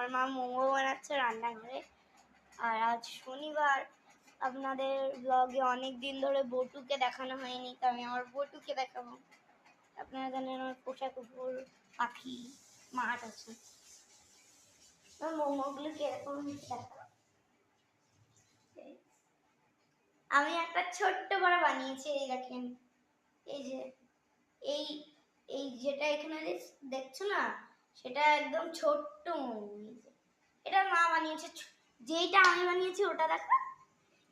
আমার মা মোমো বানাচ্ছে রান্নাঘরে। আর আজ শনিবার, আপনাদের ব্লগে অনেক দিন ধরে বটুকে দেখানো হয়নি, তো আমি আমার বটুকে দেখাবো। আপনারা জানেন আমার পোষা কুকুর, পাখি, মাঠ আছে। মোমোগুলো কিরকম দেখা, আমি একটা ছোট্ট বড় বানিয়েছি। এই দেখেন, এই যে এই এই যেটা এখানে দেখছো না, সেটা একদম ছোট্ট মোমো। এটা মা বানিয়েছে। যেইটা আমি বানিয়েছি ওটা দেখো,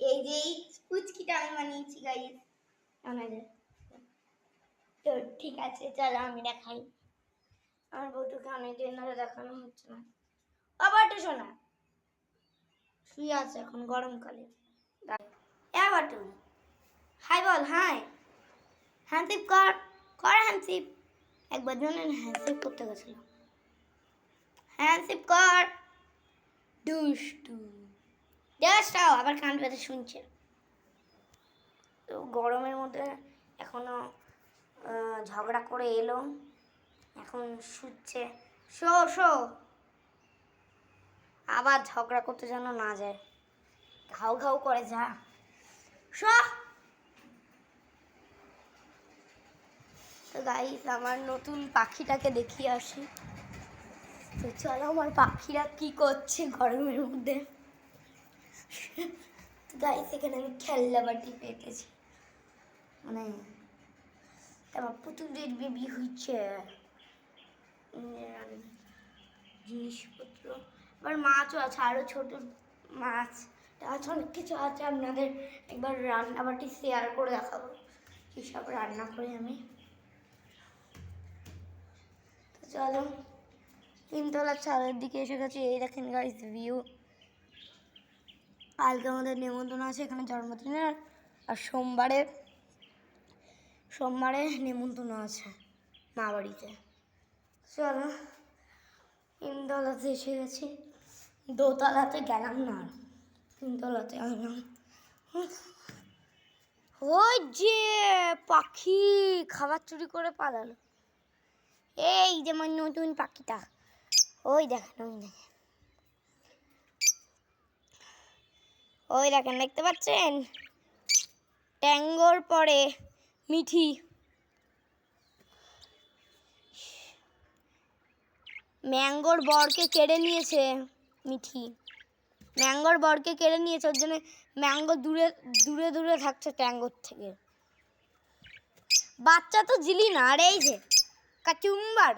এই যে এই পুচকিটা আমি বানিয়েছি গাইস। তো ঠিক আছে, চলো আমি দেখাই। আমার বউটুকে অনেকদিন ধরে দেখানো হচ্ছে না। আবার তো শোনা শুয়ে আছে এখন গরমকালে। বাটু হাই বল, হাই হ্যান্ডসিপ কর, কর হ্যান্ডসিপ। একবার জন্য হ্যান্ডসিপ করতে গেছিল। হ্যান্ডসিপ কর, দুষ্টু দেশটাও আবার কান পেতে শুনছে। তো গরমের মধ্যে এখনো ঝগড়া করে এলো, এখন শুচ্ছে। শো শো, আবার ঝগড়া করতে যেন না যায়, ঘাউ ঘাউ করে যা। শো। তো গাইস, আমার নতুন পাখিটাকে দেখিয়ে আসি। তো চলো, আমার পাখিরা কি করছে গরমের মধ্যে। গাইস, এখানে আমি খেলনা বাটি পেতেছি, মানে আমার পুতুলের বেবি হচ্ছে। জিনিসপত্র আবার মাছও আছে, আরো ছোট মাছ আছে, অনেক কিছু আছে। আপনাদের একবার রান্নাবাটি শেয়ার করে দেখাবো কী সব রান্না করি আমি। তো চলো, তিনতলার ছাদের দিকে এসে গেছি। এই দেখেন গাইস ভিউ। কালকে আমাদের নেমন্তন্ন আছে এখানে জন্মদিনের, আর সোমবারে নেমন্তন্ন আছে মা বাড়িতে। চলো, তিনতলাতে এসে গেছি, দোতলাতে গেলাম না, তিনতলাতে আসলাম। ওই যে পাখি খাবার চুরি করে পালালো, এই যেমন নতুন পাখিটা, ওই দেখেন, ওই দেখেন, দেখতে পাচ্ছেন? ট্যাঙ্গোর পরে মিঠি, ম্যাঙ্গোর বরকে কেড়ে নিয়েছে। মিঠি ম্যাঙ্গোর বরকে কেড়ে নিয়েছে, ওর জন্য ম্যাঙ্গো দূরে দূরে দূরে থাকছে ট্যাঙ্গোর থেকে। বাচ্চা তো জিলি না, আর এই যে কাচুম্বার।